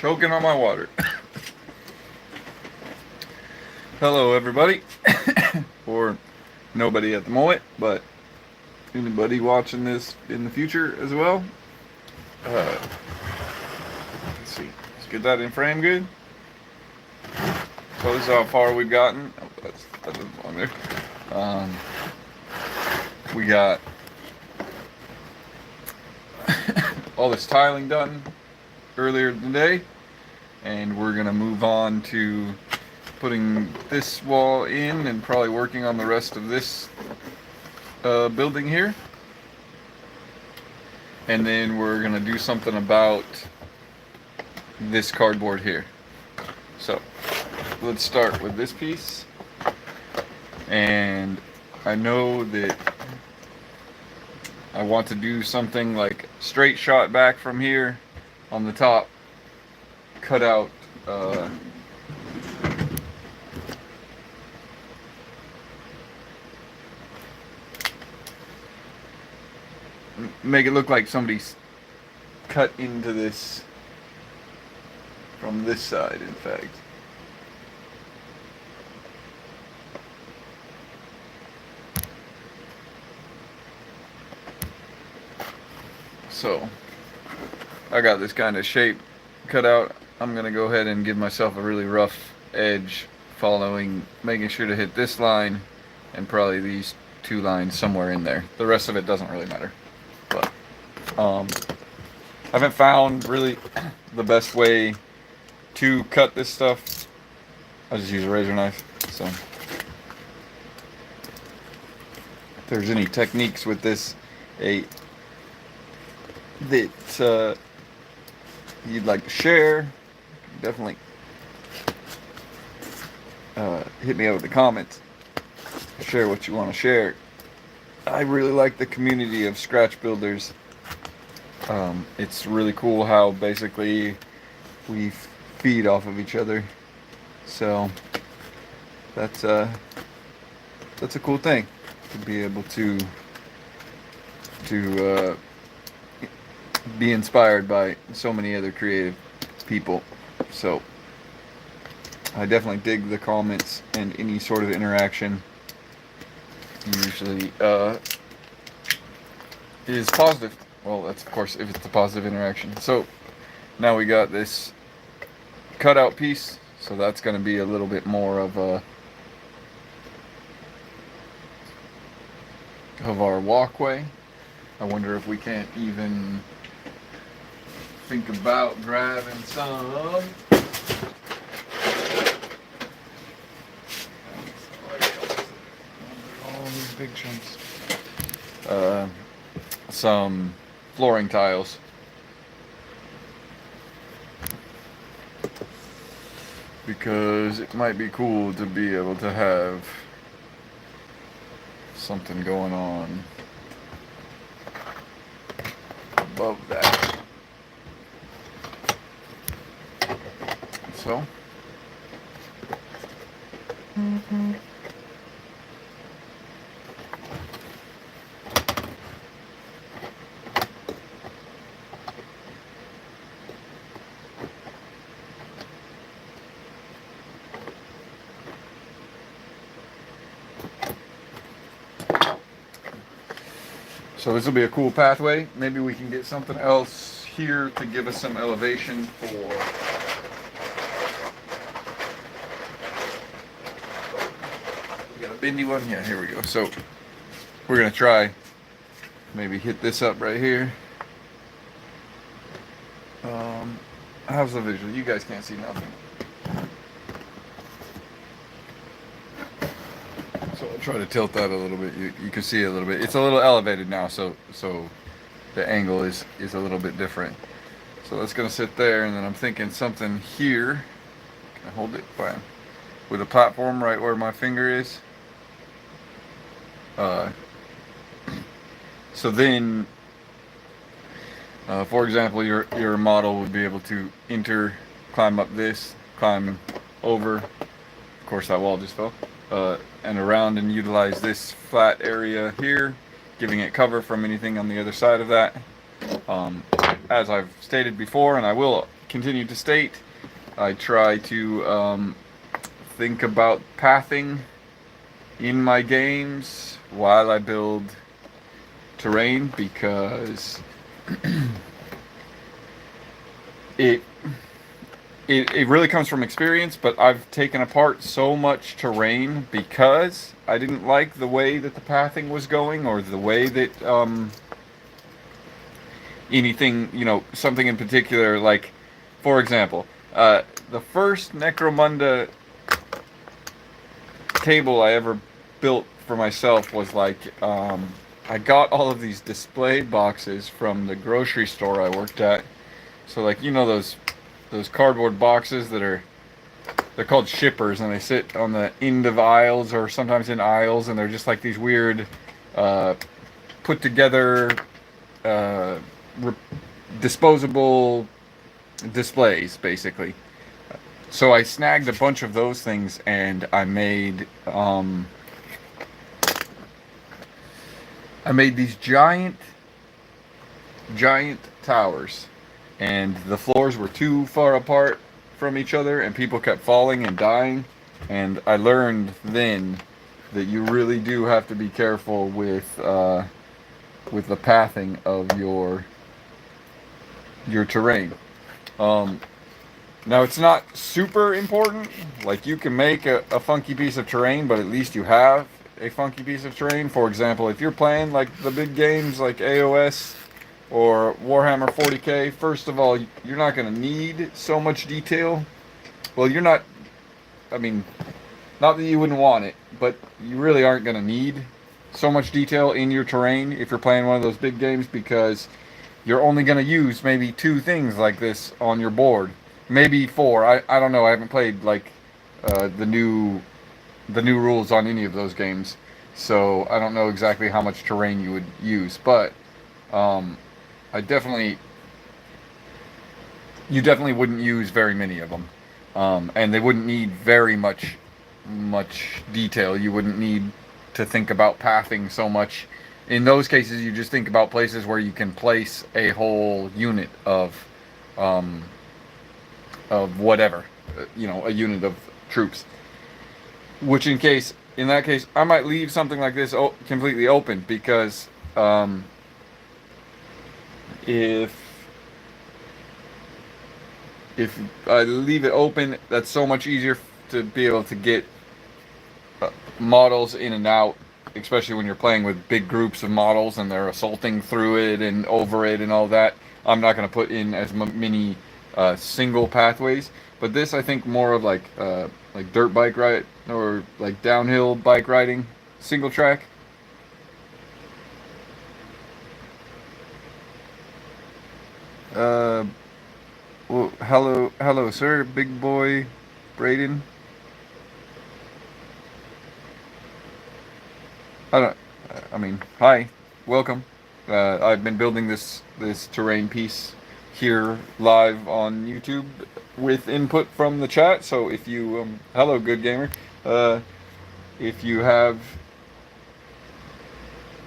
Choking on my water. Hello, everybody. Or nobody at the moment, but anybody watching this in the future as well. Uh, let's see. Let's get that in frame good. So this is how far we've gotten. Oh, that doesn't belong there. We got all this tiling done earlier today, and we're gonna move on to putting this wall in and probably working on the rest of this building here. And then we're gonna do something about this cardboard here. So let's start with this piece. And I know that I want to do something like straight shot back from here on the top, cut out make it look like somebody's cut into this from this side, in fact. So I got this kind of shape cut out. I'm gonna go ahead and give myself a really rough edge, making sure to hit this line and probably these two lines somewhere in there. The rest of it doesn't really matter. But I haven't found really the best way to cut this stuff. I just use a razor knife. So if there's any techniques with this that you'd like to share, definitely hit me out in the comments. Share what you want to share. I really like the community of scratch builders. It's really cool how basically we feed off of each other. So that's a cool thing to be able to be inspired by so many other creative people. So I definitely dig the comments and any sort of interaction. Usually is positive. Well, that's of course if it's a positive interaction. So now we got this cutout piece, so that's going to be a little bit more of our walkway. I wonder if we can't even think about grabbing some all these big chunks. Some flooring tiles. Because it might be cool to be able to have something going on above that. So So this will be a cool pathway. Maybe we can get something else here to give us some elevation for we got a bendy one. Yeah, here we go. So we're gonna try maybe hit this up right here. How's the visual? You guys can't see nothing. So I'll try to tilt that a little bit. You can see it a little bit. It's a little elevated now, so the angle is a little bit different. So that's gonna sit there, and then I'm thinking something here. Can I hold it? Fine. With a platform right where my finger is. So then, for example, your model would be able to climb up this, climb over. Of course, that wall just fell. And around and utilize this flat area here, giving it cover from anything on the other side of that. As I've stated before, and I will continue to state, I try to think about pathing in my games while I build terrain, because it it really comes from experience, but I've taken apart so much terrain because I didn't like the way that the pathing was going, or the way that anything, something in particular. Like, for example, the first Necromunda table I ever built for myself was like, I got all of these display boxes from the grocery store I worked at. So, like, those cardboard boxes they're called shippers, and they sit on the end of aisles, or sometimes in aisles, and they're just like these weird put together uh, disposable displays, basically. So I snagged a bunch of those things, and I made these giant towers, and the floors were too far apart from each other, and people kept falling and dying. And I learned then that you really do have to be careful with the pathing of your terrain. Now, it's not super important. Like, you can make a funky piece of terrain, but at least you have a funky piece of terrain. For example, if you're playing like the big games like AOS or Warhammer 40k, first of all, you're not going to need so much detail. Well, you're not, I mean, not that you wouldn't want it, but you really aren't going to need so much detail in your terrain if you're playing one of those big games, because you're only going to use maybe 2 things like this on your board. Maybe 4. I don't know. I haven't played like the new rules on any of those games, so I don't know exactly how much terrain you would use. But you definitely wouldn't use very many of them, and they wouldn't need very much detail. You wouldn't need to think about pathing so much. In those cases, you just think about places where you can place a whole unit of whatever, a unit of troops. Which, in that case, I might leave something like this completely open, because if I leave it open, that's so much easier to be able to get models in and out, especially when you're playing with big groups of models and they're assaulting through it and over it and all that. I'm not going to put in as many single pathways, but this, I think, more of like dirt bike ride, or like downhill bike riding, single track. Well, hello, sir, big boy, Braden. Hi, welcome. I've been building this terrain piece here live on YouTube with input from the chat. So if you, hello, good gamer. If you have,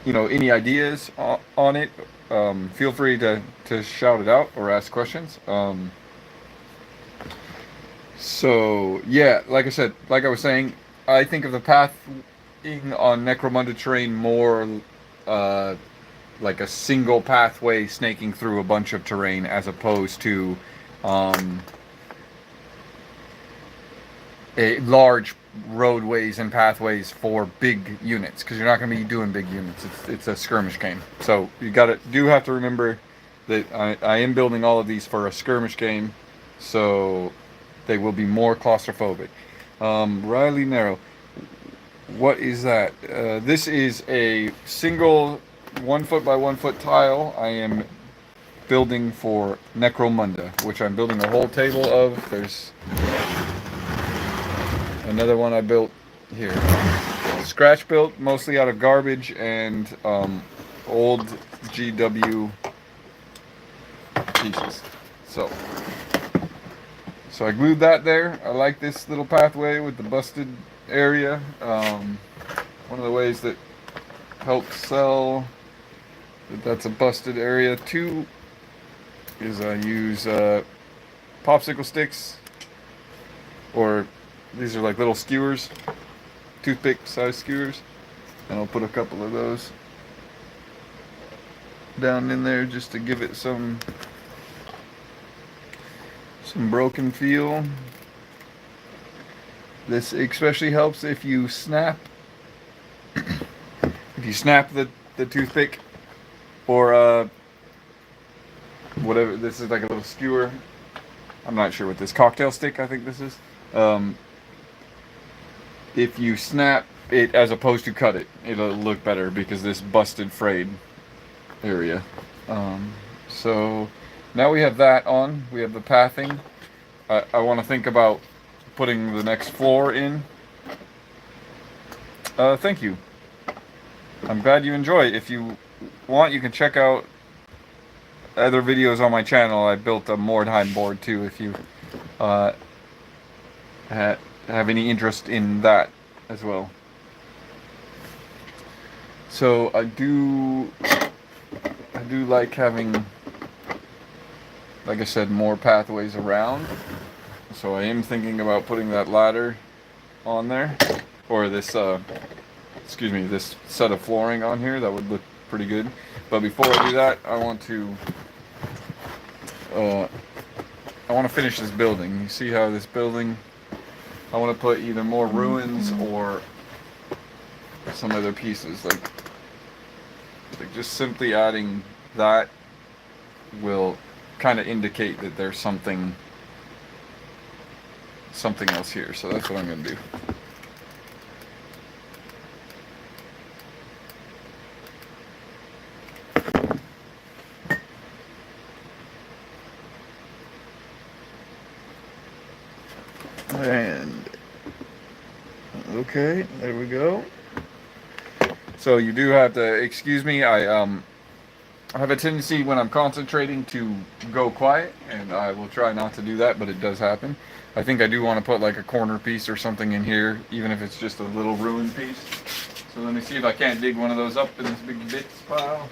any ideas on it, feel free to shout it out or ask questions. So yeah, like I said, like I was saying, I think of the pathing on Necromunda terrain more like a single pathway snaking through a bunch of terrain, as opposed to a large roadways and pathways for big units, because you're not going to be doing big units. It's a skirmish game, so you do have to remember that I am building all of these for a skirmish game, so they will be more claustrophobic. Riley Narrow, what is that? This is a single 1 foot by 1 foot tile I am building for Necromunda, which I'm building a whole table of. There's another one I built here. Scratch built, mostly out of garbage and old GW pieces. So I glued that there. I like this little pathway with the busted area. One of the ways that helps sell that that's a busted area too is I use popsicle sticks, or these are like little skewers, toothpick size skewers, and I'll put a couple of those down in there just to give it some broken feel. This especially helps if you snap the toothpick, or whatever. This is like a little skewer. I'm not sure what this cocktail stick, I think this is. If you snap it as opposed to cut it, it'll look better because this busted frayed area. So now we have that on. We have the pathing. I want to think about putting the next floor in. Thank you. I'm glad you enjoy. If you want, you can check out other videos on my channel. I built a Mordheim board too, if you have any interest in that as well. So I do like having, like I said, more pathways around. So I am thinking about putting that ladder on there, or this this set of flooring on here. That would look pretty good. But before I do that, I want to finish this building. You see how this building, I want to put either more ruins or some other pieces. Like just simply adding that will kind of indicate that there's something else here. So that's what I'm going to do. And okay, there we go. So you do have to excuse me. I have a tendency when I'm concentrating to go quiet, and I will try not to do that, but it does happen. I think I do want to put like a corner piece or something in here, even if it's just a little ruined piece. So let me see if I can't dig one of those up in this big bits pile.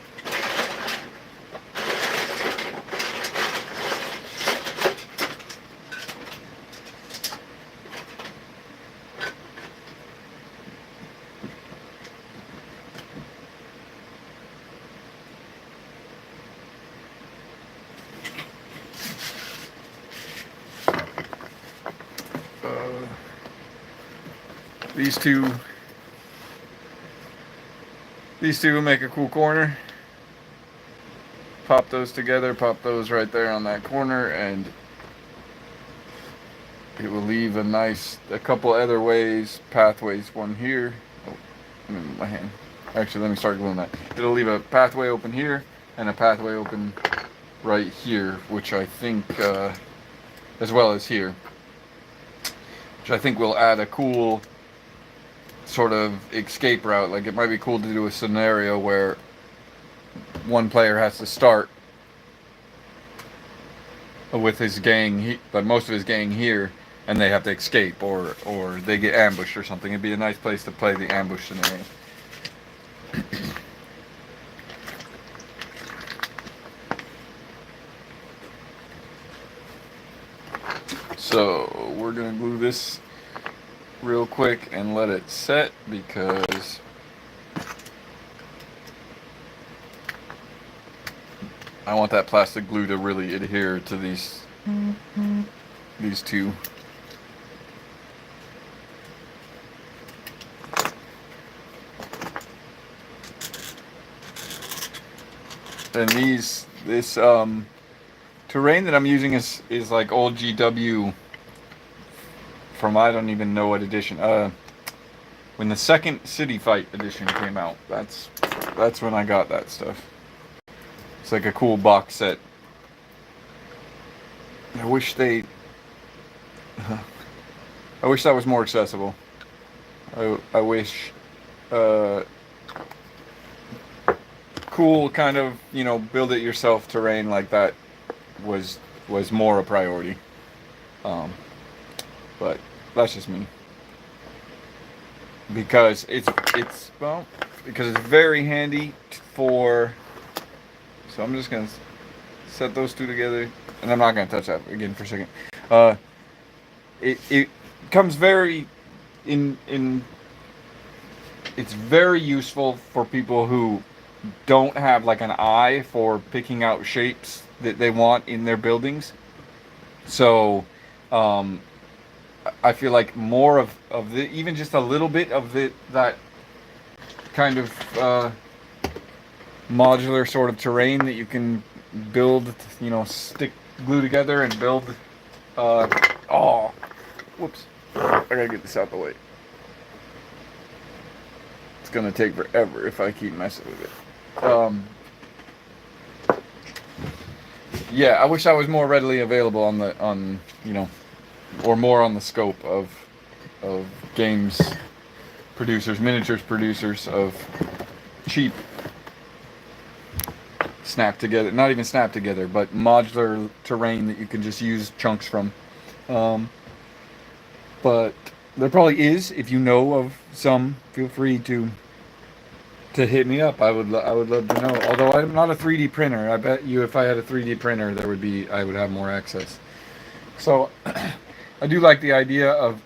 These two make a cool corner. Pop those together, pop those right there on that corner, and it will leave a couple other pathways, one here. Oh, I'm in my hand. Actually, let me start gluing that. It'll leave a pathway open here and a pathway open right here, which I think, as well as here, which I think will add a cool sort of escape route. Like, it might be cool to do a scenario where one player has to start with his gang, but most of his gang here, and they have to escape, or they get ambushed or something. It'd be a nice place to play the ambush scenario. So we're gonna glue this real quick and let it set, because I want that plastic glue to really adhere to these two. And this terrain that I'm using is like old GW from, I don't even know what edition. When the second City Fight edition came out, that's when I got that stuff. It's like a cool box set. I wish that was more accessible. I wish cool kind of, build it yourself terrain like that was more a priority. But that's just me. Because it's very handy for, so I'm just gonna set those two together, and I'm not going to touch that again for a second. Uh, it comes very in it's very useful for people who don't have like an eye for picking out shapes that they want in their buildings. So um, I feel like more of the, even just a little bit of that kind of modular sort of terrain that you can build, stick glue together and build. Oh, whoops! I gotta get this out the way. It's gonna take forever if I keep messing with it. Yeah, I wish I was more readily available or more on the scope of games producers, miniatures producers of cheap snap together, not even snap together, but modular terrain that you can just use chunks from. But there probably is. If you know of some, feel free to hit me up. I would love to know. Although I'm not a 3D printer, I bet you if I had a 3D printer, I would have more access. So I do like the idea of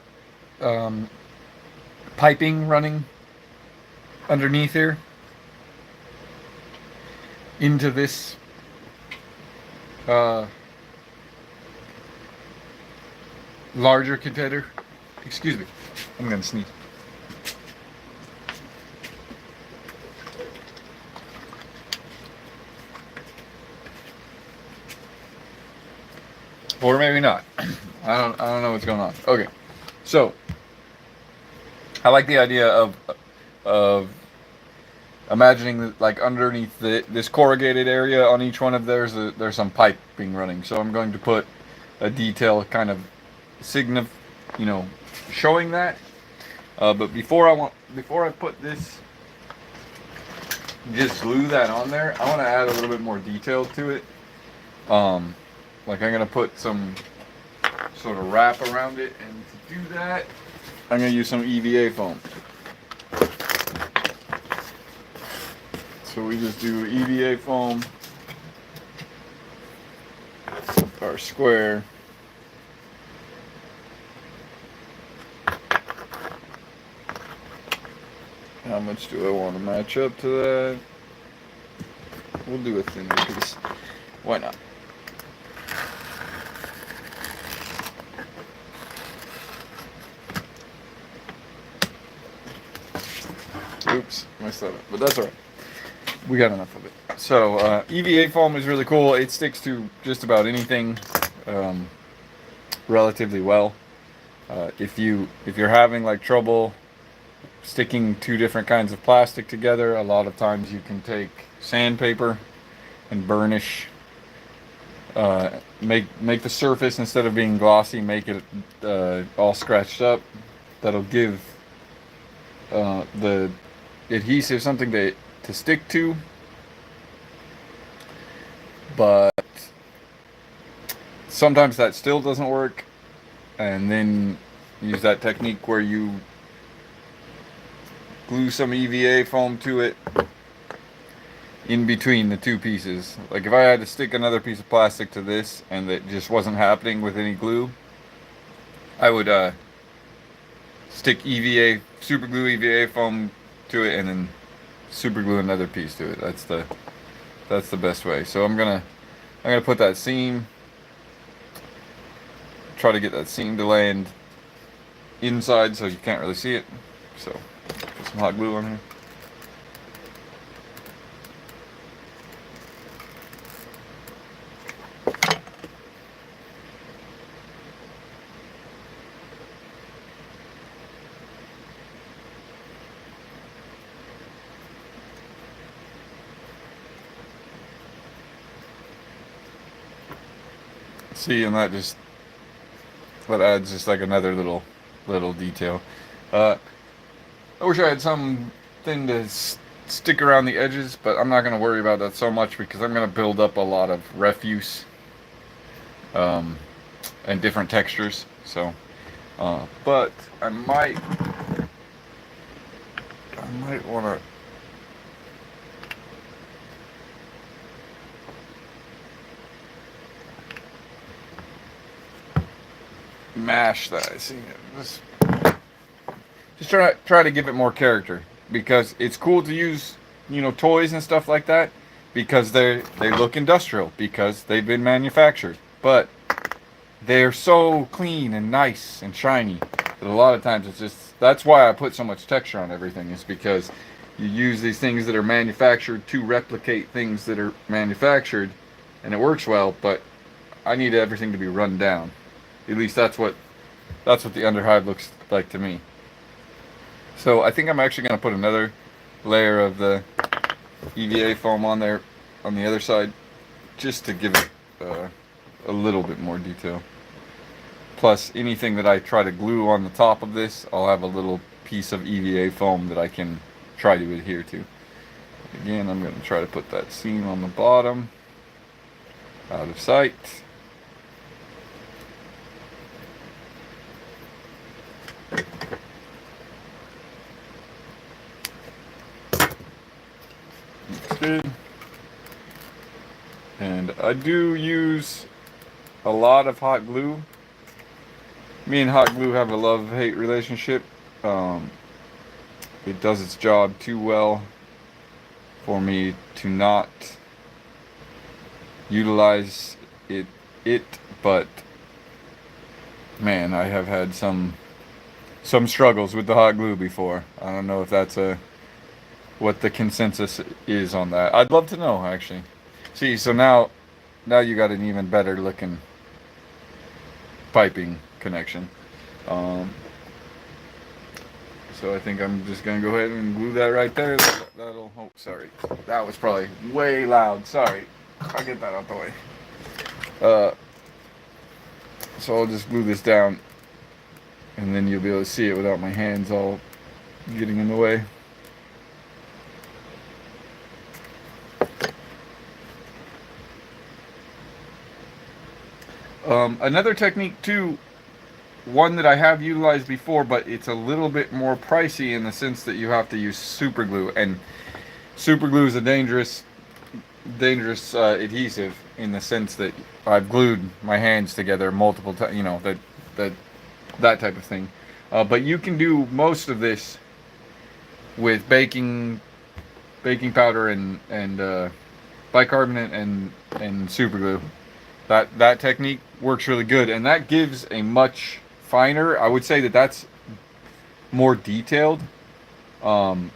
piping running underneath here into this larger container. Excuse me, I'm gonna sneeze. Or maybe not. I don't know what's going on. Okay, so I like the idea of imagining that, like, underneath this corrugated area on each one of there's some piping running. So I'm going to put a detail kind of showing that. But before I put this, just glue that on there, I want to add a little bit more detail to it. Like I'm gonna put some sort of wrap around it, and to do that, I'm gonna use some EVA foam. So we just do EVA foam, our square. How much do I want to match up to that? We'll do a thinner piece. Why not? Oops, messed that up, but that's alright. We got enough of it. So EVA foam is really cool. It sticks to just about anything relatively well. If you're having like trouble sticking two different kinds of plastic together, a lot of times you can take sandpaper and burnish. Make the surface, instead of being glossy, make it all scratched up. That'll give the adhesive something to stick to. But sometimes that still doesn't work, and then use that technique where you glue some EVA foam to it in between the two pieces. Like if I had to stick another piece of plastic to this and it just wasn't happening with any glue, I would stick super glue EVA foam to it, and then super glue another piece to it. That's the best way. So I'm gonna put that seam, try to get that seam to land inside so you can't really see it. So put some hot glue on here. See, and that adds just like another little detail. I wish I had something to stick around the edges, but I'm not going to worry about that so much because I'm going to build up a lot of refuse and different textures. So, but I might want to. mash that. See, just try to give it more character, because it's cool to use, toys and stuff like that, because they look industrial because they've been manufactured, but they're so clean and nice and shiny that a lot of times it's just, that's why I put so much texture on everything, is because you use these things that are manufactured to replicate things that are manufactured, and it works well, but I need everything to be run down. At least that's what the underhide looks like to me. So I think I'm actually going to put another layer of the EVA foam on there on the other side, just to give it a little bit more detail. Plus, anything that I try to glue on the top of this, I'll have a little piece of EVA foam that I can try to adhere to. Again, I'm going to try to put that seam on the bottom, out of sight. Looks good. And I do use a lot of hot glue. Me and hot glue have a love-hate relationship. It does its job too well for me to not utilize it, but man, I have had some struggles with the hot glue before. I don't know if that's what the consensus is on that. I'd love to know, actually. See, so now you got an even better looking piping connection. So I think I'm just gonna go ahead and glue that right there. That'll, oh, sorry, that was probably way loud. Sorry, I'll get that out the way. So I'll just glue this down, and then you'll be able to see it without my hands all getting in the way. Another technique too, one that I have utilized before, but it's a little bit more pricey in the sense that you have to use super glue, and super glue is a dangerous adhesive, in the sense that I've glued my hands together multiple times, that type of thing. But you can do most of this with baking powder and bicarbonate and super glue. That technique works really good, and that gives a much finer, I would say that's more detailed. So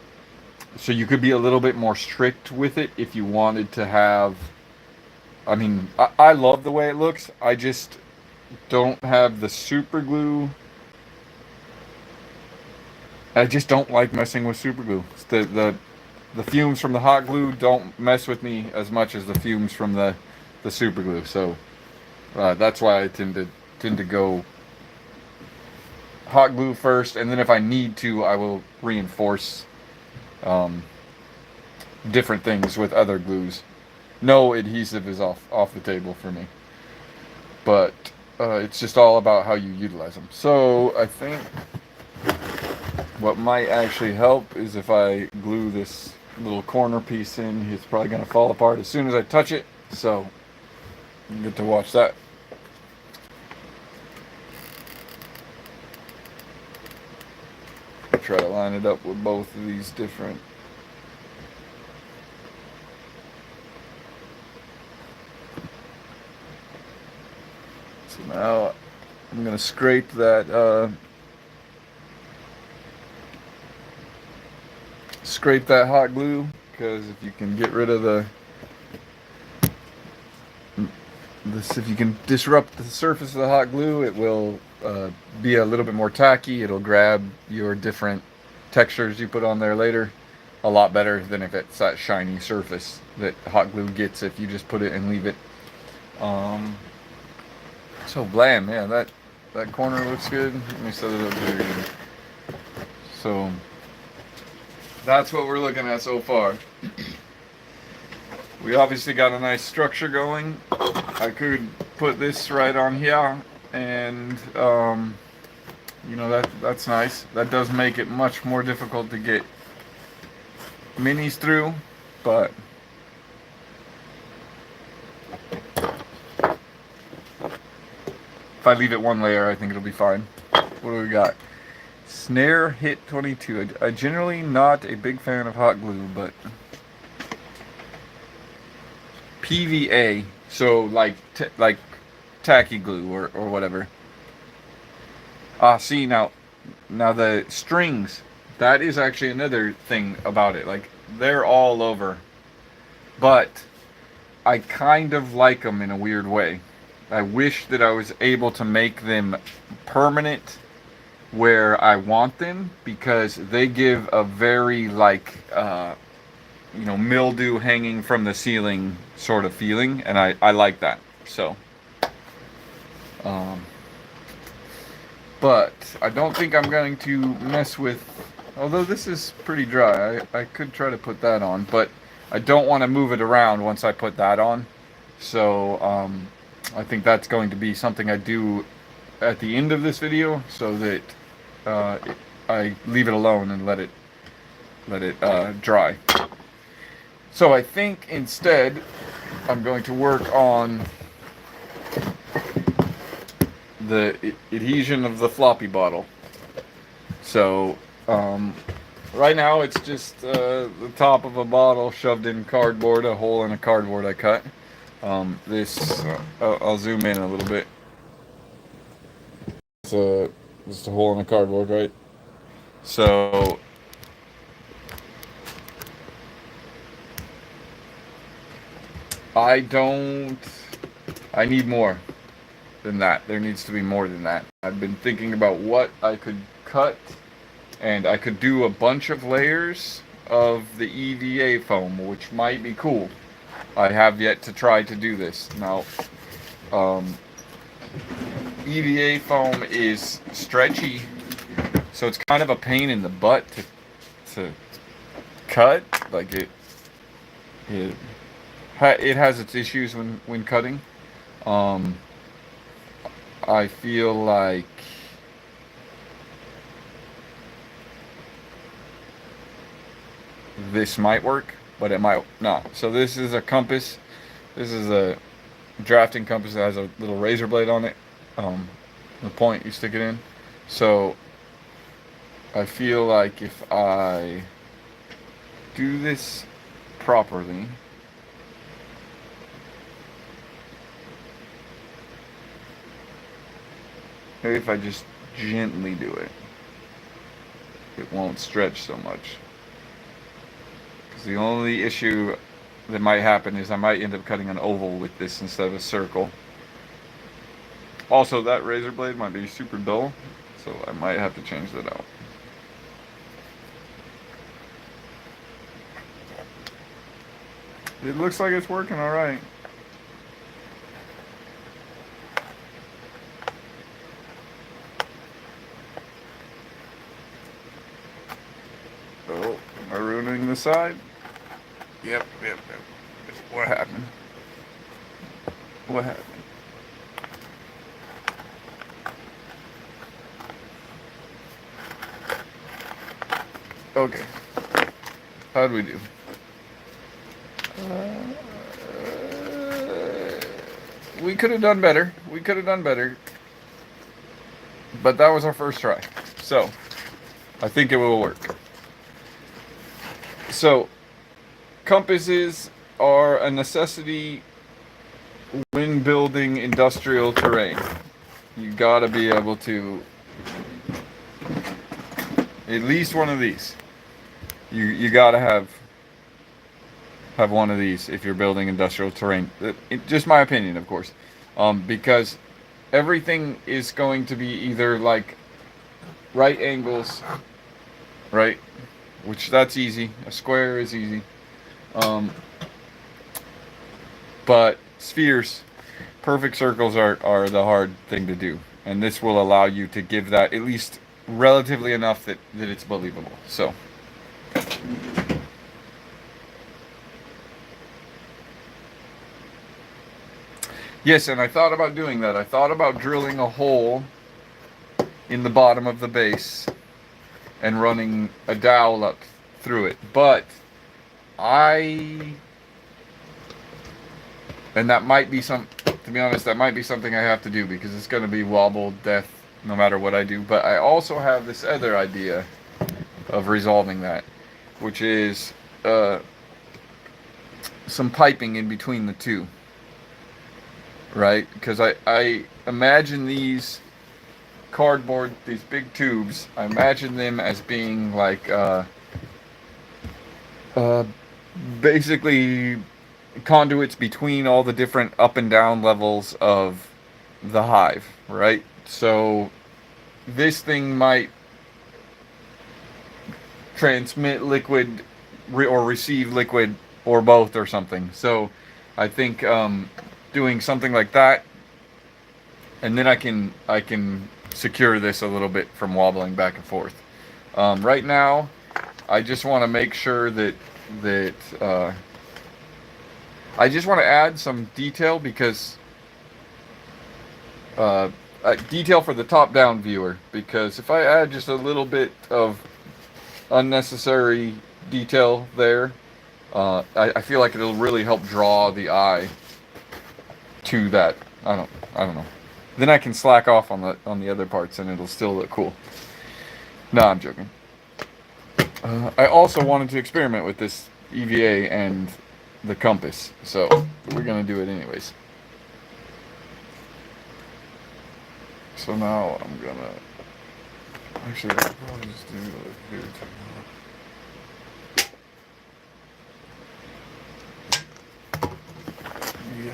you could be a little bit more strict with it if you wanted to have, I mean, I love the way it looks. I just don't have the super glue. I just don't like messing with super glue. The fumes from the hot glue don't mess with me as much as the fumes from the super glue. So that's why I tend to go hot glue first, and then if I need to, I will reinforce different things with other glues. No adhesive is off the table for me, but it's just all about how you utilize them. So I think what might actually help is if I glue this little corner piece in. It's probably going to fall apart as soon as I touch it, so you get to watch that. Try to line it up with both of these different. So now I'm going to scrape that hot glue, because if you can get rid of if you can disrupt the surface of the hot glue, it will be a little bit more tacky. It'll grab your different textures you put on there later a lot better than if it's that shiny surface that hot glue gets if you just put it and leave it. So blam, yeah, that corner looks good. Let me set it up here again. So that's what we're looking at so far. We obviously got a nice structure going. I could put this right on here, and that's nice. That does make it much more difficult to get minis through, but If I leave it one layer, I think it'll be fine. What do we got? Snare Hit 22. I generally not a big fan of hot glue, but PVA, so like tacky glue or whatever. See, now the strings, that is actually another thing about it. Like, they're all over, but I kind of like them in a weird way. I wish that I was able to make them permanent where I want them, because they give a very like mildew hanging from the ceiling sort of feeling, and I like that. So but I don't think I'm going to mess with, although this is pretty dry, I could try to put that on, but I don't want to move it around once I put that on. So I think that's going to be something I do at the end of this video, so that I leave it alone and let it dry. So I think instead I'm going to work on the adhesion of the floppy bottle. So right now it's just the top of a bottle shoved in cardboard, a hole in a cardboard I cut. I'll zoom in a little bit. It's just a hole in a cardboard, right? So I need more than that. There needs to be more than that. I've been thinking about what I could cut, and I could do a bunch of layers of the EVA foam, which might be cool. I have yet to try to do this. Now, EVA foam is stretchy, so it's kind of a pain in the butt to cut. Like it has its issues when cutting. I feel like this might work, but it might not. So this is a compass. This is a drafting compass that has a little razor blade on it. The point you stick it in. So I feel like if I do this properly, maybe if I just gently do it, it won't stretch so much. Because the only issue that might happen is I might end up cutting an oval with this instead of a circle. Also, that razor blade might be super dull, so I might have to change that out. It looks like it's working alright. Oh, am I ruining the side? Yep. What happened? What happened? Okay. How'd we do? We could have done better. But that was our first try. So, I think it will work. So, compasses are a necessity when building industrial terrain. You gotta be able to, at least one of these. You gotta have one of these if you're building industrial terrain. Just my opinion, of course, because everything is going to be either like right angles, right, which that's easy. A square is easy, but spheres, perfect circles are the hard thing to do, and this will allow you to give that at least relatively enough that it's believable. So. Yes, and I thought about doing that. I thought about drilling a hole in the bottom of the base and running a dowel up through it. But and that might be something to be honest, that might be something I have to do because it's going to be wobble death no matter what I do. But I also have this other idea of resolving that, which is some piping in between the two, right? Because I imagine these cardboard, these big tubes, I imagine them as being like uh, basically conduits between all the different up and down levels of the hive, right? So this thing might transmit liquid or receive liquid or both or something. So I think doing something like that, and then I can secure this a little bit from wobbling back and forth. Right now, I just want to make sure that I just want to add some detail because detail for the top-down viewer, because if I add just a little bit of unnecessary detail there, I feel like it'll really help draw the eye to that. I don't know. Then I can slack off on the other parts and it'll still look cool. No, I'm joking. I also wanted to experiment with this EVA and the compass, so we're gonna do it anyways. So now I'm gonna actually I'll probably just do it here too. Yeah.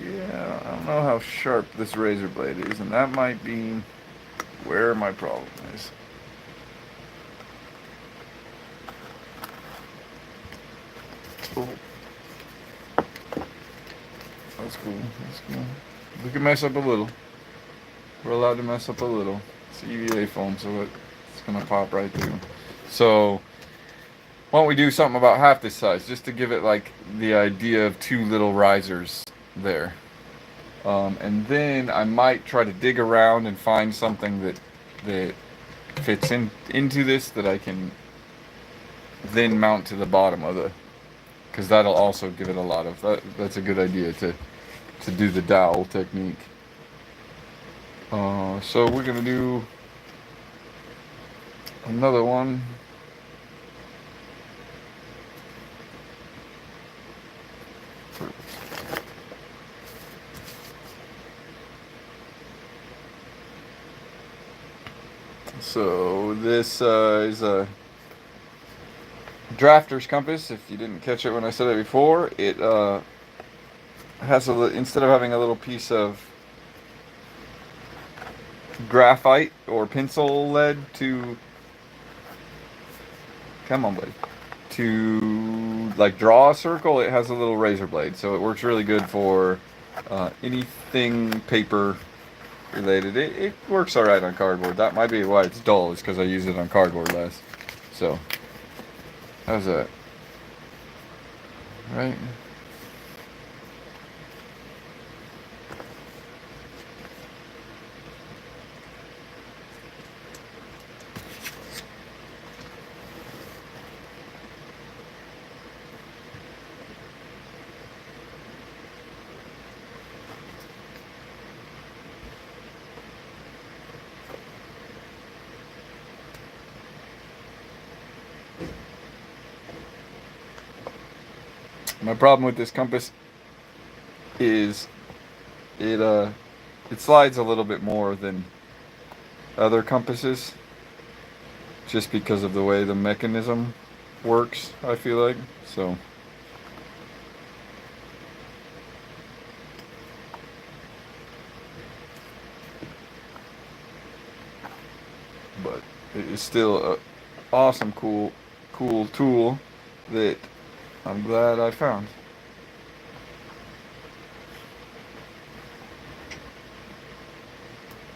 Yeah, I don't know how sharp this razor blade is, and that might be where my problem is. Oh. That's cool. That's cool. We can mess up a little. We're allowed to mess up a little. It's EVA foam, so it's gonna pop right through. So why don't we do something about half this size, just to give it like the idea of two little risers there. And then I might try to dig around and find something that fits into this that I can then mount to the bottom of the, because that'll also give it a lot of that's a good idea to do the dowel technique. So we're gonna do another one. So this is a drafter's compass. If you didn't catch it when I said it before, it has instead of having a little piece of graphite or pencil lead to, come on buddy, to like draw a circle, it has a little razor blade, so it works really good for anything paper related. It works alright on cardboard. That might be why it's dull, is because I use it on cardboard less. So how's that? Right? My problem with this compass is it slides a little bit more than other compasses, just because of the way the mechanism works, I feel like. So but it is still a awesome cool tool that I'm glad I found.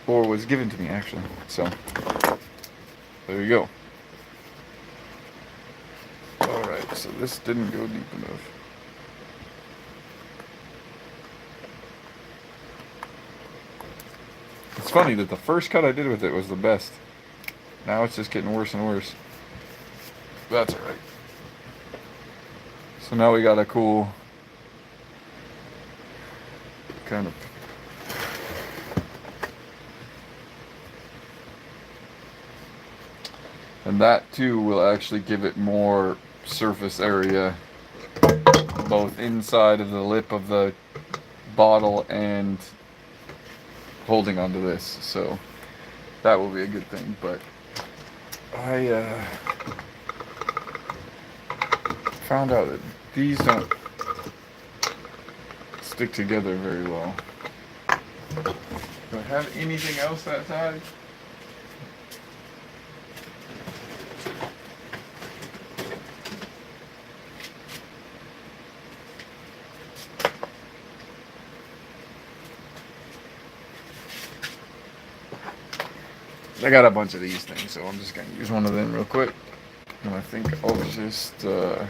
Or was given to me, actually. So there you go. Alright, so this didn't go deep enough. It's funny that the first cut I did with it was the best. Now it's just getting worse and worse. That's alright. So now we got a cool kind of and that too will actually give it more surface area both inside of the lip of the bottle and holding onto this, so that will be a good thing. But I found out that these don't stick together very well. Do I have anything else that size? I got a bunch of these things, so I'm just going to use one of them real quick. And I think I'll just, like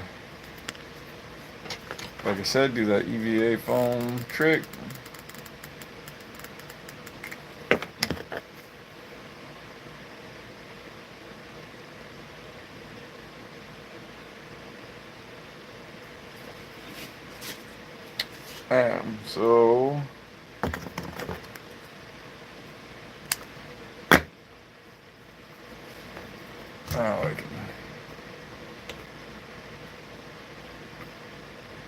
I said, do that EVA foam trick. So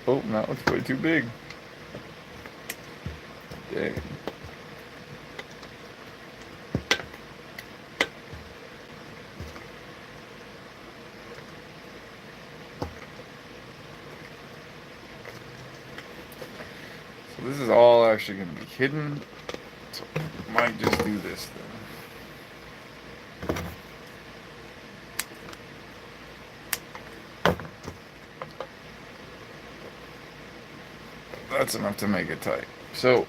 oh, that looks way too big. Dang. So this is all actually going to be hidden. So I might just do this then. That's enough to make it tight. So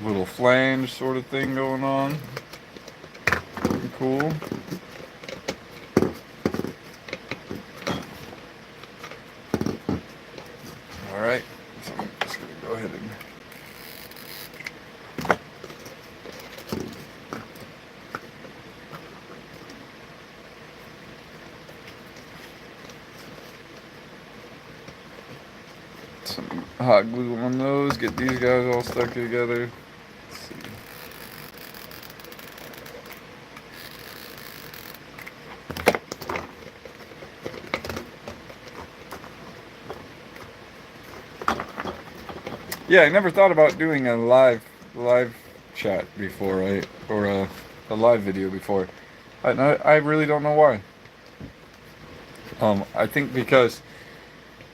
little flange sort of thing going on. Pretty cool. Alright, so I'm just going to go ahead and some hot glue on those, get these guys all stuck together. Let's see. Yeah, I never thought about doing a live chat before, right? Or a live video before. I really don't know why. I think because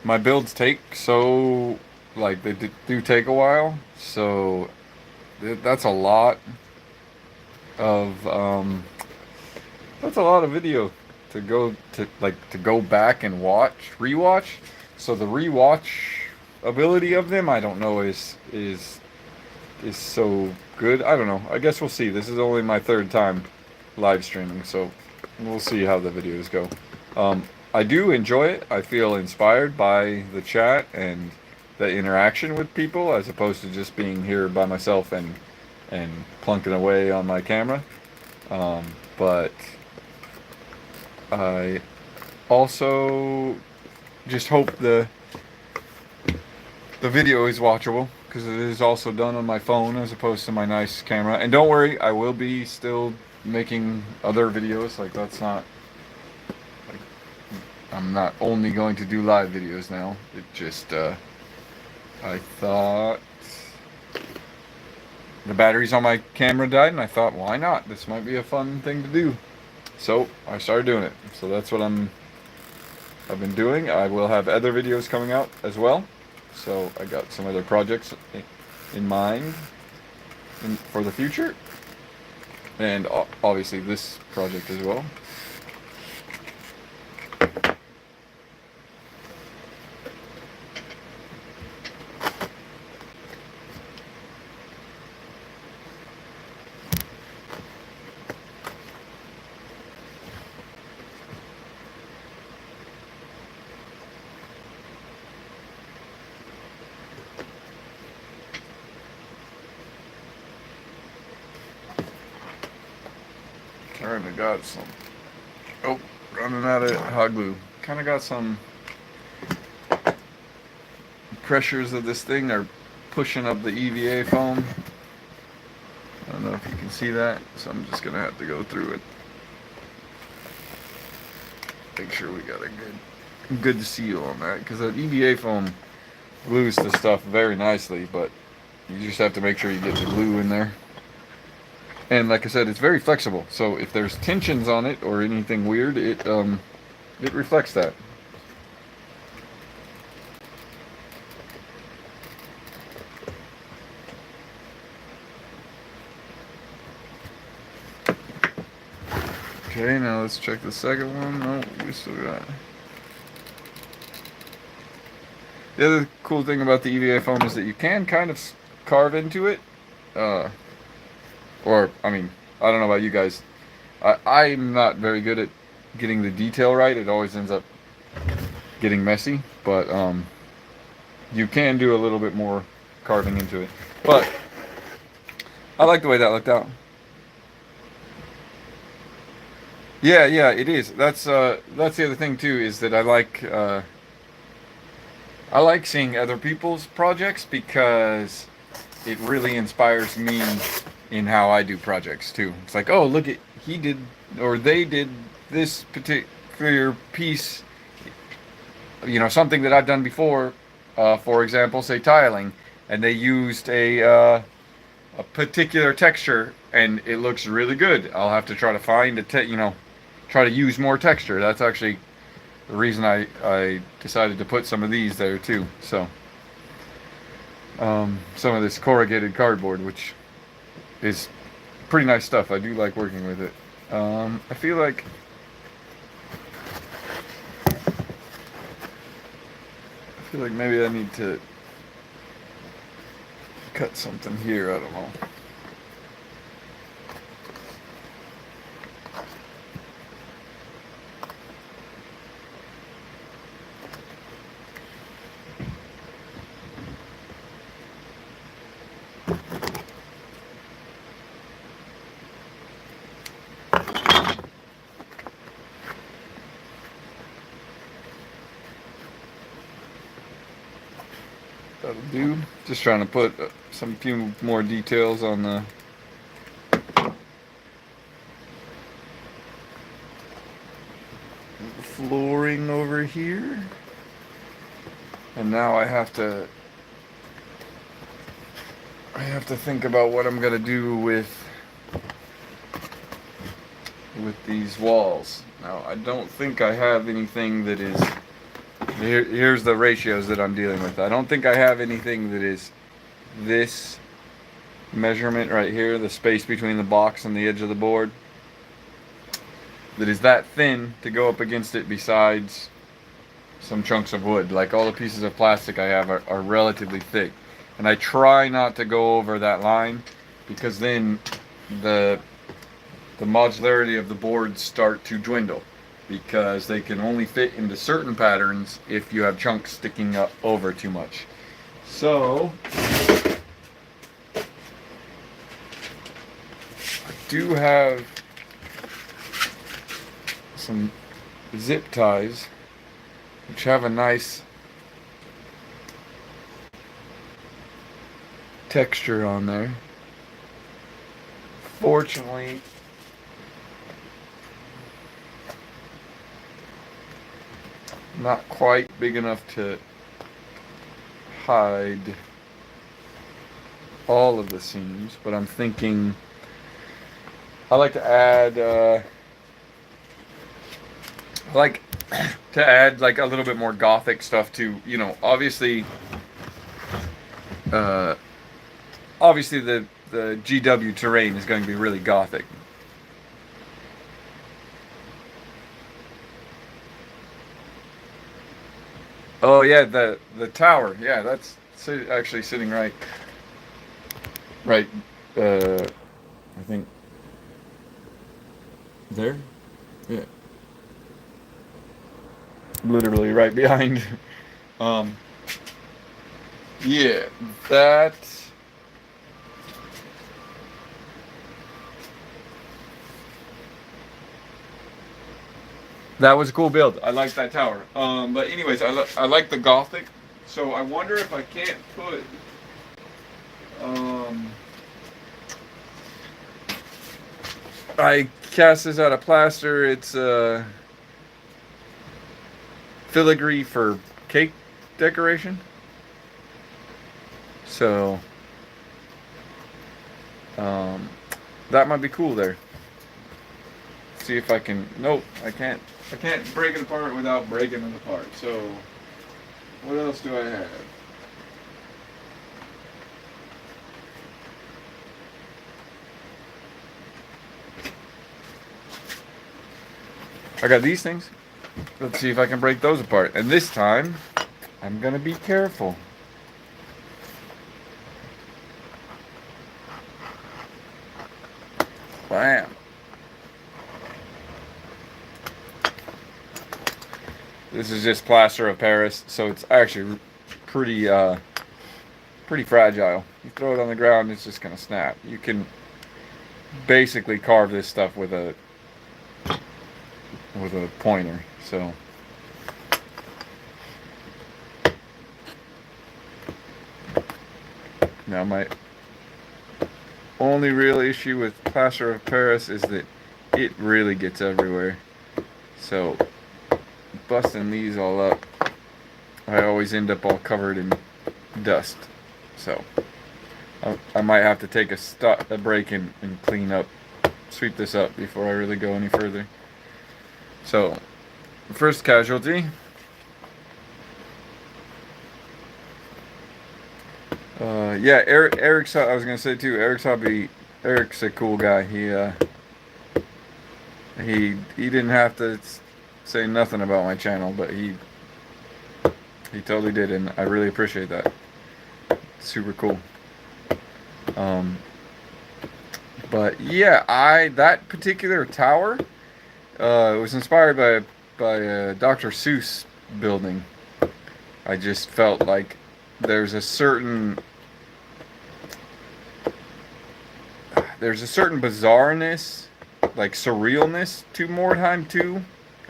my builds take so, like, they do take a while, so that's a lot of video to go back and rewatch. So the rewatch ability of them, I don't know, is so good. I don't know. I guess we'll see. This is only my third time live streaming, so we'll see how the videos go. I do enjoy it. I feel inspired by the chat and the interaction with people, as opposed to just being here by myself and plunking away on my camera. But I also just hope the video is watchable, because it is also done on my phone as opposed to my nice camera. And don't worry, I will be still making other videos. Like, that's not, like, I'm not only going to do live videos now. It just, I thought the batteries on my camera died, and I thought, why not? This might be a fun thing to do. So I started doing it. So that's what I've been doing. I will have other videos coming out as well. So I got some other projects in mind for the future, and obviously this project as well. Kinda got some. Oh, running out of hot glue. Kinda got some pressures of this thing are pushing up the EVA foam. I don't know if you can see that, so I'm just gonna have to go through it. Make sure we got a good seal on that, because that EVA foam glues the stuff very nicely, but you just have to make sure you get the glue in there. And like I said, it's very flexible, so if there's tensions on it or anything weird, it reflects that. Okay, now let's check the second one. No, we still got. The other cool thing about the EVA foam is that you can kind of carve into it. Or, I mean, I don't know about you guys. I'm not very good at getting the detail right. It always ends up getting messy. But you can do a little bit more carving into it. But I like the way that looked out. Yeah, yeah, it is. That's the other thing too, is that I like seeing other people's projects, because it really inspires me in how I do projects too. It's like, oh, look at, he did, or they did this particular piece, you know, something that I've done before, for example, say tiling, and they used a particular texture, and it looks really good. I'll have to try to find try to use more texture. That's actually the reason I decided to put some of these there too. So some of this corrugated cardboard, which is pretty nice stuff. I do like working with it. I feel like maybe I need to cut something here. I don't know. That'll do. Just trying to put some few more details on the flooring over here. And now I have to think about what I'm gonna do with these walls. Now, I don't think I have anything that is. Here's the ratios that I'm dealing with. I don't think I have anything that is this measurement right here, the space between the box and the edge of the board, that is that thin to go up against it, besides some chunks of wood. Like, all the pieces of plastic I have are relatively thick. And I try not to go over that line, because then the modularity of the boards start to dwindle, because they can only fit into certain patterns if you have chunks sticking up over too much. So I do have some zip ties which have a nice texture on there. Fortunately, not quite big enough to hide all of the seams, but I'm thinking I like to add like a little bit more gothic stuff to, you know, obviously the GW terrain is going to be really gothic. Oh yeah, the tower. Yeah, that's actually sitting right. I think there. Yeah, literally right behind. Um, yeah, that. that was a cool build. I like that tower. But anyways, I like the Gothic. So I wonder if I can't put I cast this out of plaster. It's filigree for cake decoration. So that might be cool there. See if I can. Nope, I can't. I can't break it apart without breaking it apart. So what else do I have? I got these things. Let's see if I can break those apart. And this time, I'm gonna be careful. Bam. This is just plaster of Paris, so it's actually pretty fragile. You throw it on the ground, it's just gonna snap. You can basically carve this stuff with a pointer. So now my only real issue with plaster of Paris is that it really gets everywhere. So busting these all up, I always end up all covered in dust. So I might have to take a break and clean up, sweep this up before I really go any further. So first casualty. Yeah, Eric's. I was gonna say too. Eric's hobby. Eric's a cool guy. He didn't have to say nothing about my channel, but he totally did, and I really appreciate that. Super cool. But yeah, that particular tower was inspired by a Dr. Seuss building. I just felt like there's a certain bizarreness, like surrealness to Mordheim 2.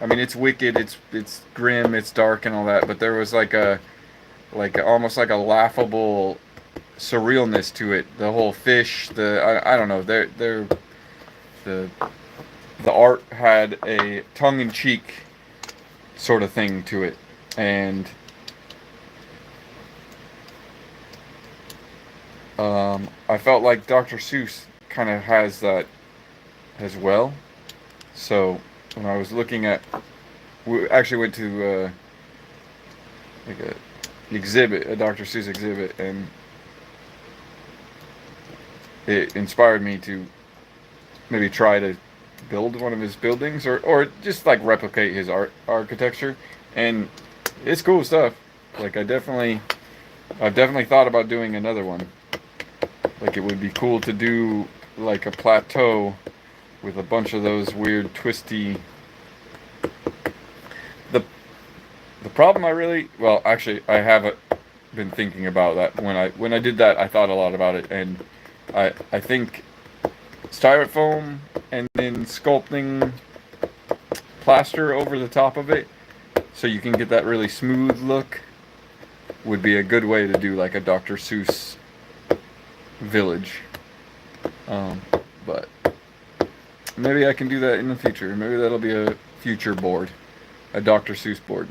I mean, it's wicked, it's grim, it's dark and all that, but there was like almost like a laughable surrealness to it. The whole fish, I don't know, the art had a tongue-in-cheek sort of thing to it, and I felt like Dr. Seuss kind of has that as well. So when I was looking at, we actually went to like a exhibit, a Dr. Seuss exhibit, and it inspired me to maybe try to build one of his buildings, or just like replicate his architecture, and it's cool stuff. Like I've definitely thought about doing another one. Like it would be cool to do like a plateau with a bunch of those weird twisty. The problem actually I haven't been thinking about that. When I did that, I thought a lot about it, and I think styrofoam and then sculpting plaster over the top of it so you can get that really smooth look would be a good way to do like a Dr. Seuss village. But maybe I can do that in the future. Maybe that'll be a future board, a Dr. Seuss board.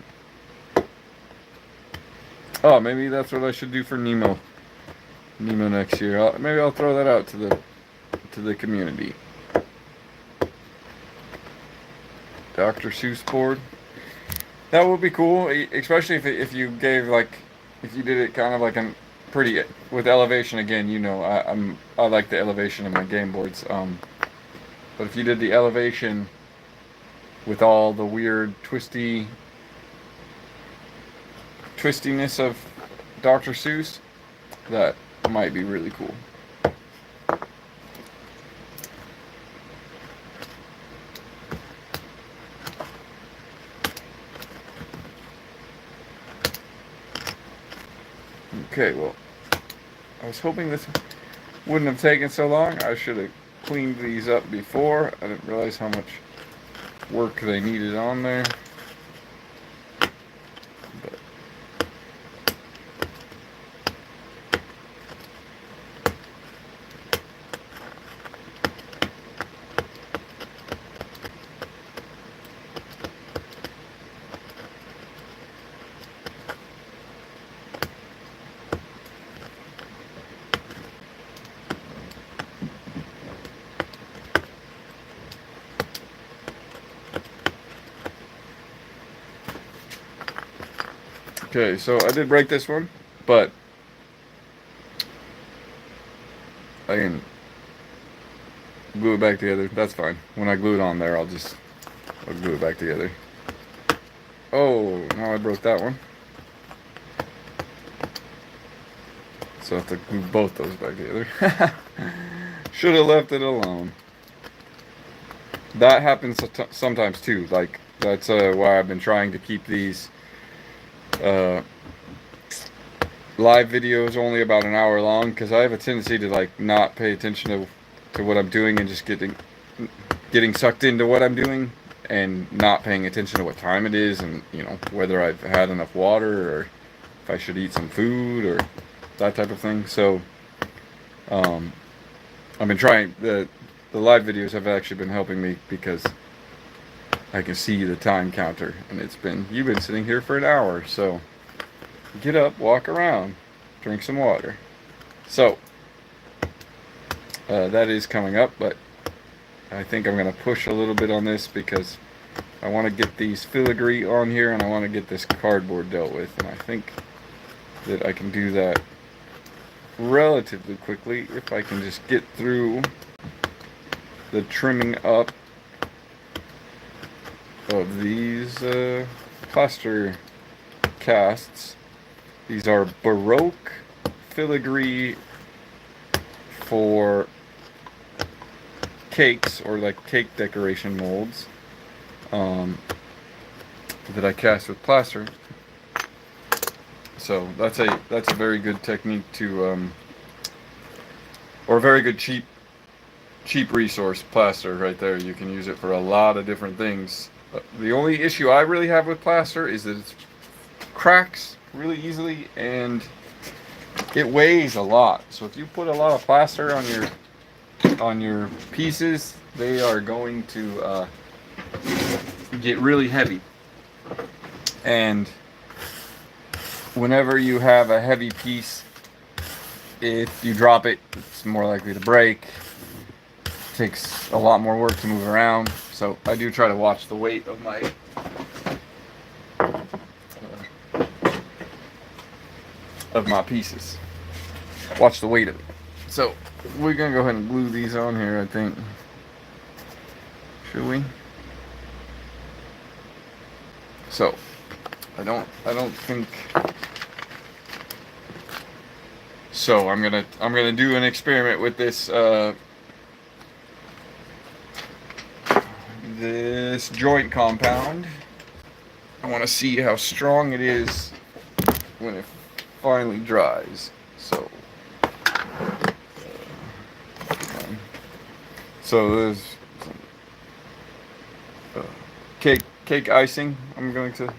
Oh, maybe that's what I should do for Nemo next year. Maybe I'll throw that out to the community. Dr. Seuss board. That would be cool, especially if you gave if you did it kind of like a pretty with elevation again. You know, I like the elevation of my game boards. But if you did the elevation with all the weird twistiness of Dr. Seuss, that might be really cool. Okay, well, I was hoping this wouldn't have taken so long. I should have cleaned these up before. I didn't realize how much work they needed on there. Okay, so I did break this one, but I can glue it back together. That's fine. When I glue it on there, I'll glue it back together. Oh, now I broke that one. So I have to glue both those back together. Should have left it alone. That happens sometimes too. Like, that's why I've been trying to keep these live videos only about an hour long, because I have a tendency to like not pay attention to what I'm doing and just getting sucked into what I'm doing and not paying attention to what time it is, and you know, whether I've had enough water or if I should eat some food or that type of thing. So I've been trying, the live videos have actually been helping me because I can see the time counter, and you've been sitting here for an hour, so get up, walk around, drink some water. So that is coming up, but I think I'm going to push a little bit on this because I want to get these filigree on here, and I want to get this cardboard dealt with, and I think that I can do that relatively quickly if I can just get through the trimming up of these plaster casts. These are Baroque filigree for cakes, or like cake decoration molds, that I cast with plaster. So that's a very good technique to, or a very good cheap resource, plaster right there. You can use it for a lot of different things. The only issue I really have with plaster is that it cracks really easily and it weighs a lot. So if you put a lot of plaster on your pieces, they are going to get really heavy. And whenever you have a heavy piece, if you drop it, it's more likely to break. It takes a lot more work to move around. So I do try to watch the weight of my pieces. Watch the weight of it. So we're gonna go ahead and glue these on here, I think. Should we? So I don't think so. I'm gonna do an experiment with this this joint compound. I want to see how strong it is when it finally dries. So there's cake icing. I'm going to.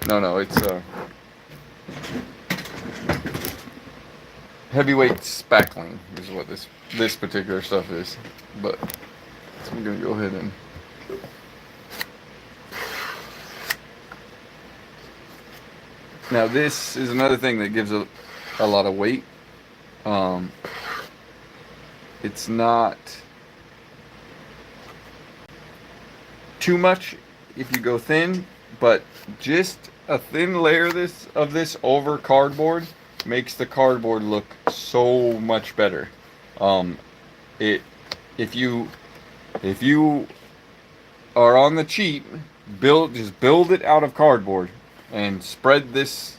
No, it's heavyweight spackling is what this particular stuff is. But so I'm gonna go ahead and. Now this is another thing that gives a lot of weight. It's not too much if you go thin, but just a thin layer of this over cardboard makes the cardboard look so much better. If you are on the cheap, just build it out of cardboard and spread this,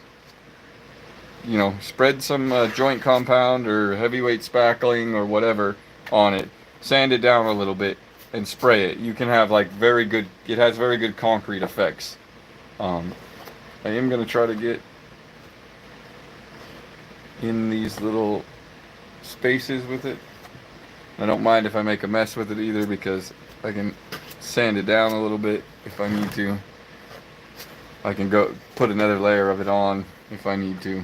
spread some joint compound or heavyweight spackling or whatever on it, sand it down a little bit and spray it. You can have it has very good concrete effects. I am going to try to get in these little spaces with it. I don't mind if I make a mess with it either, because I can sand it down a little bit if I need to. I can go put another layer of it on if I need to.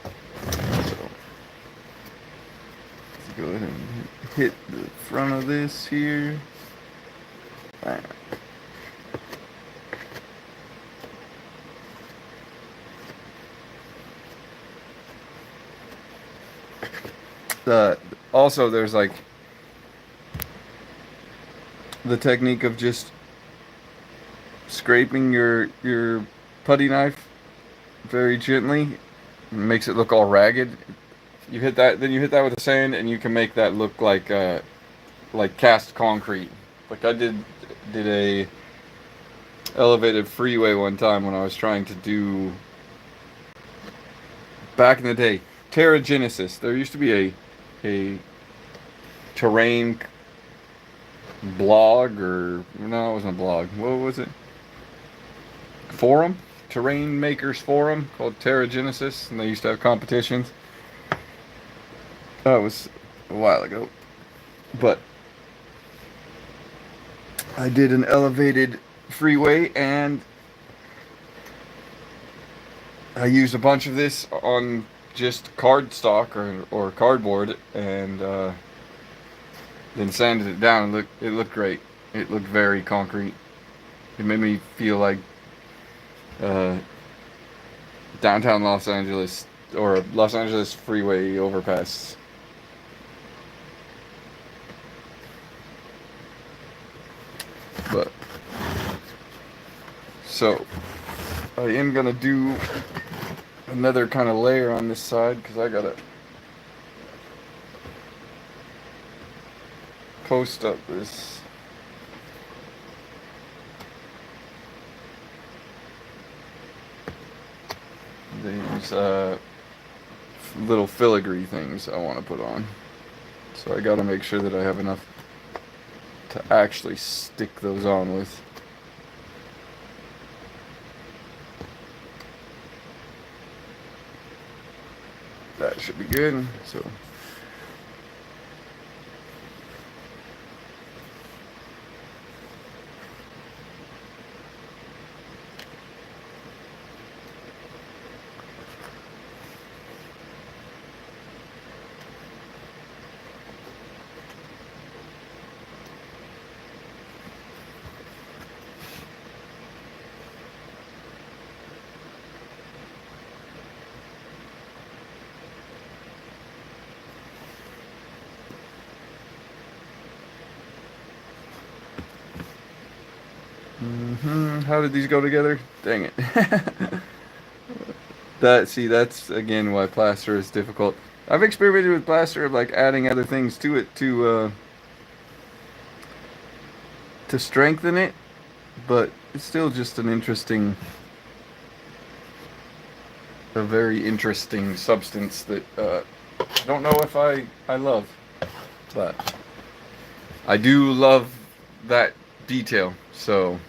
So let's go ahead and hit the front of this here. Also, there's like the technique of just scraping your putty knife very gently. It makes it look all ragged. You hit that, then you hit that with the sand, and you can make that look like cast concrete. Like I did a elevated freeway one time when I was trying to do, back in the day, Terragenesis. There used to be a terrain blog, or no, it wasn't a blog. What was it? Forum, terrain makers forum called Terragenesis, and they used to have competitions. That was a while ago, but I did an elevated freeway, and I used a bunch of this on just cardstock or cardboard, and then sanded it down. And it looked great. It looked very concrete. It made me feel like downtown Los Angeles, or Los Angeles freeway overpass. But so I am gonna do another kind of layer on this side because I gotta post up this these little filigree things I want to put on. So I gotta make sure that I have enough to actually stick those on with. That should be good. How did these go together? Dang it. That's again why plaster is difficult. I've experimented with plaster, of like adding other things to it to strengthen it, but it's still just a very interesting substance that I don't know if I love, but I do love that detail, so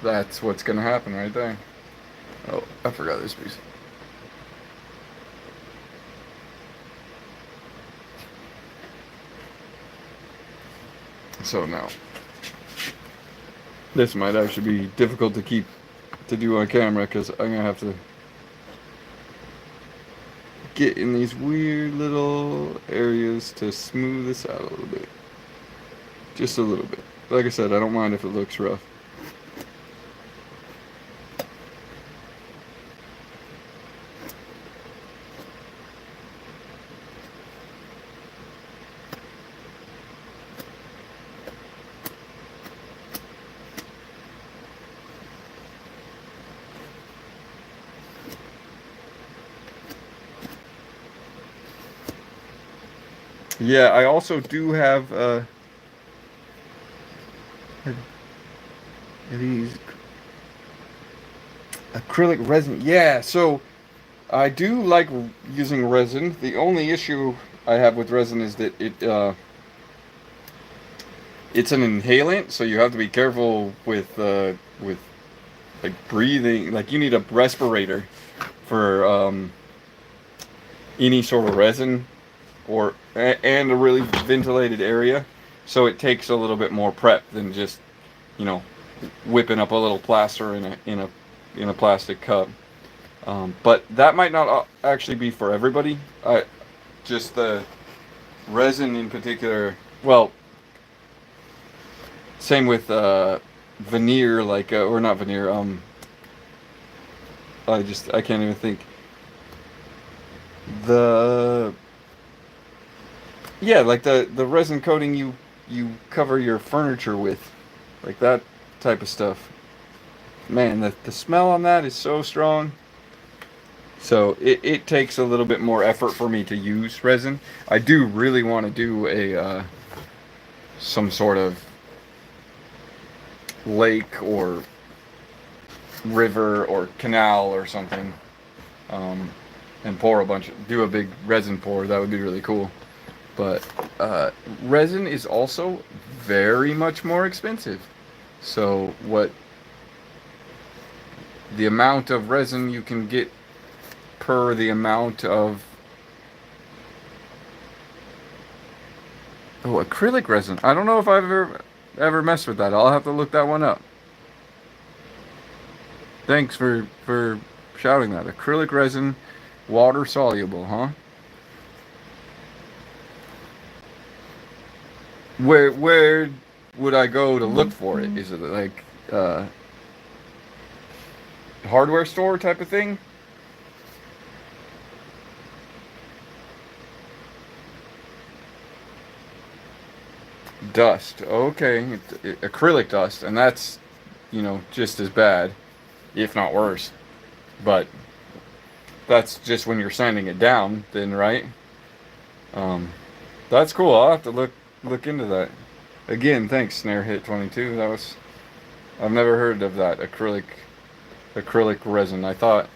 that's what's gonna happen right there. Oh, I forgot this piece. So now, this might actually be difficult to do on camera because I'm gonna have to get in these weird little areas to smooth this out a little bit. Just a little bit. Like I said, I don't mind if it looks rough. Yeah, I also do have these acrylic resin. Yeah, so I do like using resin. The only issue I have with resin is that it's an inhalant, so you have to be careful with like breathing. Like you need a respirator for any sort of resin, and a really ventilated area. so it takes a little bit more prep than just, you know, whipping up a little plaster in a plastic cup. But that might not actually be for everybody. Just the resin in particular. Well, same with veneer, like or not veneer. I can't even think. The Yeah, like the resin coating you cover your furniture with, like that type of stuff. Man, the smell on that is so strong. So it takes a little bit more effort for me to use resin. I do really want to do a some sort of lake or river or canal or something, and do a big resin pour. That would be really cool. But resin is also very much more expensive. So the amount of resin you can get per the amount of acrylic resin. I don't know if I've ever messed with that. I'll have to look that one up. Thanks for shouting that. Acrylic resin, water soluble, huh? Where would I go to look for it? Is it like hardware store type of thing? Dust. Okay, acrylic dust, and that's, you know, just as bad, if not worse. But that's just when you're sanding it down, then, right? Um, that's cool. I'll have to look into that. Again, thanks, Snare Hit 22. I've never heard of that acrylic resin. I thought,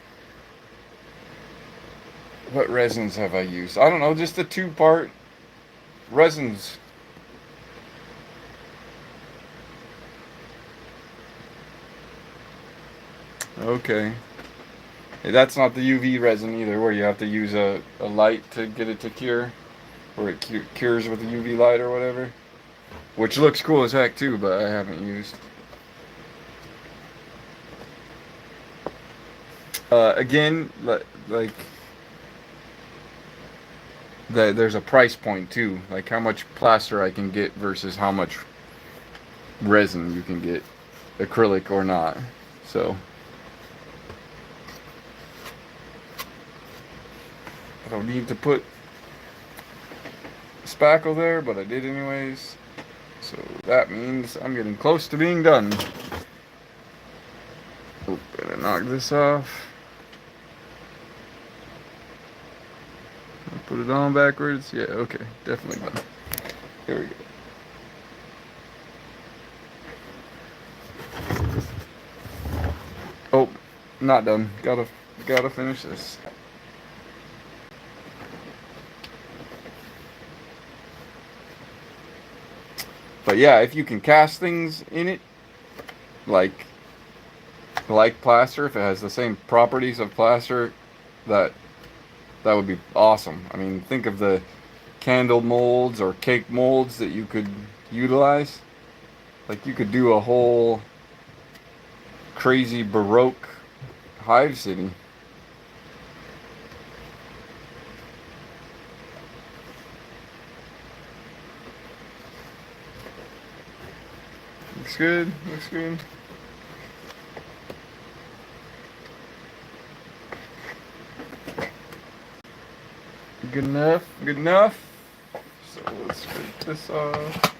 what resins have I used? I don't know, just the two-part resins. Okay. Hey, that's not the UV resin either, where you have to use a light to get it to cure, or it cures with a UV light or whatever, which looks cool as heck too, but I haven't used. Again, like there's a price point too, like how much plaster I can get versus how much resin you can get, acrylic or not. So I don't need to put spackle there, but I did anyways. So that means I'm getting close to being done. Oh, better knock this off. Put it on backwards. Yeah, okay, definitely done. Here we go. Oh, not done. Gotta finish this. But yeah, if you can cast things in it, like plaster, if it has the same properties of plaster, that would be awesome. I mean, think of the candle molds or cake molds that you could utilize. Like, you could do a whole crazy Baroque hive city. Looks good, looks good. Good enough, good enough. So let's scrape this off.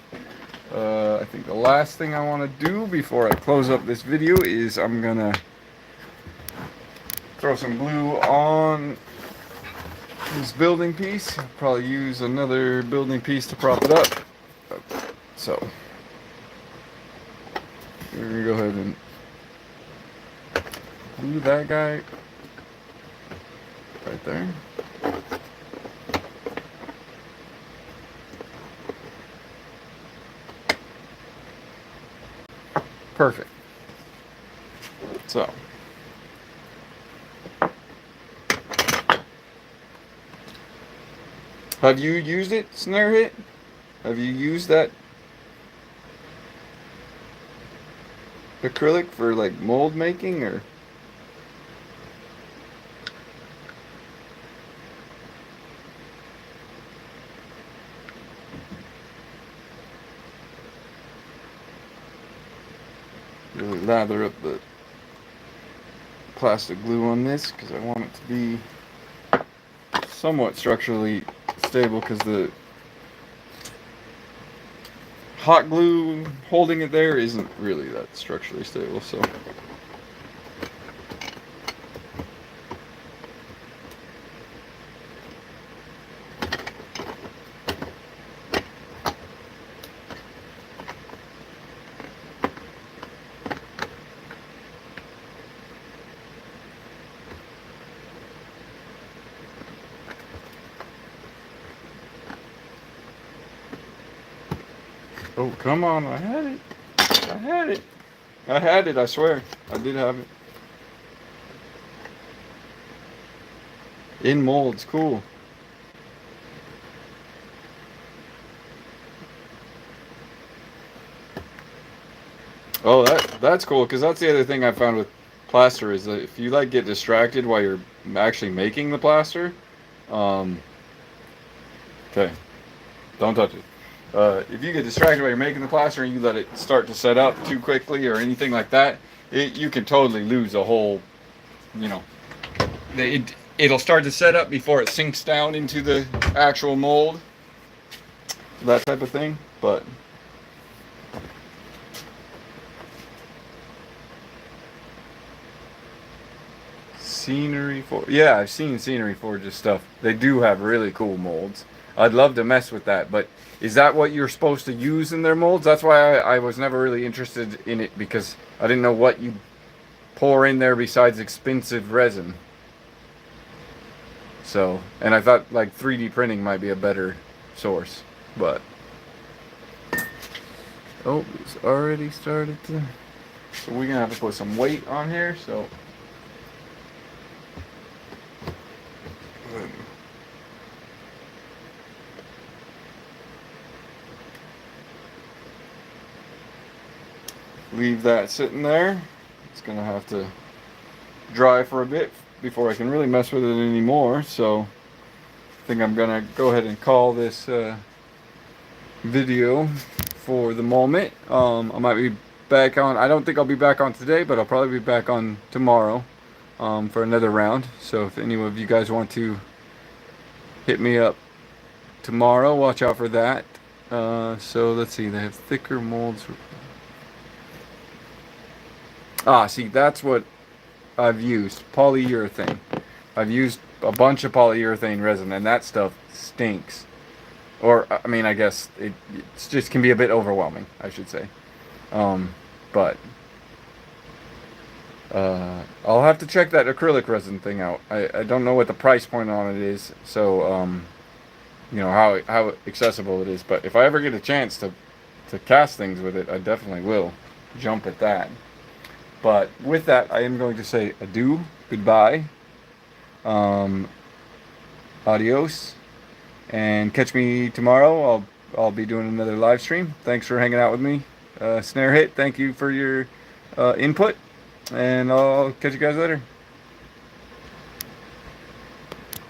I think the last thing I want to do before I close up this video is I'm gonna throw some glue on this building piece. I'll probably use another building piece to prop it up. So we're gonna go ahead and glue that guy right there. Perfect. So have you used it, Snare Hit? Have you used that Acrylic for like mold making, or? Really lather up the plastic glue on this because I want it to be somewhat structurally stable, because the hot glue holding it there isn't really that structurally stable. So oh, come on, I had it. I had it. I had it, I swear. I did have it. In molds, cool. Oh, that's cool, because that's the other thing I found with plaster is that if you like get distracted while you're actually making the plaster, um, okay, don't touch it. If you get distracted while you're making the plaster and you let it start to set up too quickly or anything like that, you can totally lose a whole, you know, it'll start to set up before it sinks down into the actual mold, that type of thing. But Scenery Forge, yeah, I've seen Scenery Forge's stuff. They do have really cool molds. I'd love to mess with that, but is that what you're supposed to use in their molds? That's why I was never really interested in it, because I didn't know what you pour in there besides expensive resin. So, and I thought like 3D printing might be a better source, but oh, it's already started to. So we're gonna have to put some weight on here. So leave that sitting there. It's gonna have to dry for a bit before I can really mess with it anymore. So I think I'm gonna go ahead and call this video for the moment. I might be back on. I don't think I'll be back on today, but I'll probably be back on tomorrow for another round. So if any of you guys want to hit me up tomorrow, watch out for that. So let's see, they have thicker molds. Ah, see, that's what I've used, polyurethane. I've used a bunch of polyurethane resin, and that stuff stinks. Or, I mean, I guess it just can be a bit overwhelming, I should say. But I'll have to check that acrylic resin thing out. I don't know what the price point on it is, so you know how accessible it is. But if I ever get a chance to cast things with it, I definitely will jump at that. But with that, I am going to say adieu, goodbye, adios, and catch me tomorrow. I'll be doing another live stream. Thanks for hanging out with me. Snare Hit, thank you for your input, and I'll catch you guys later.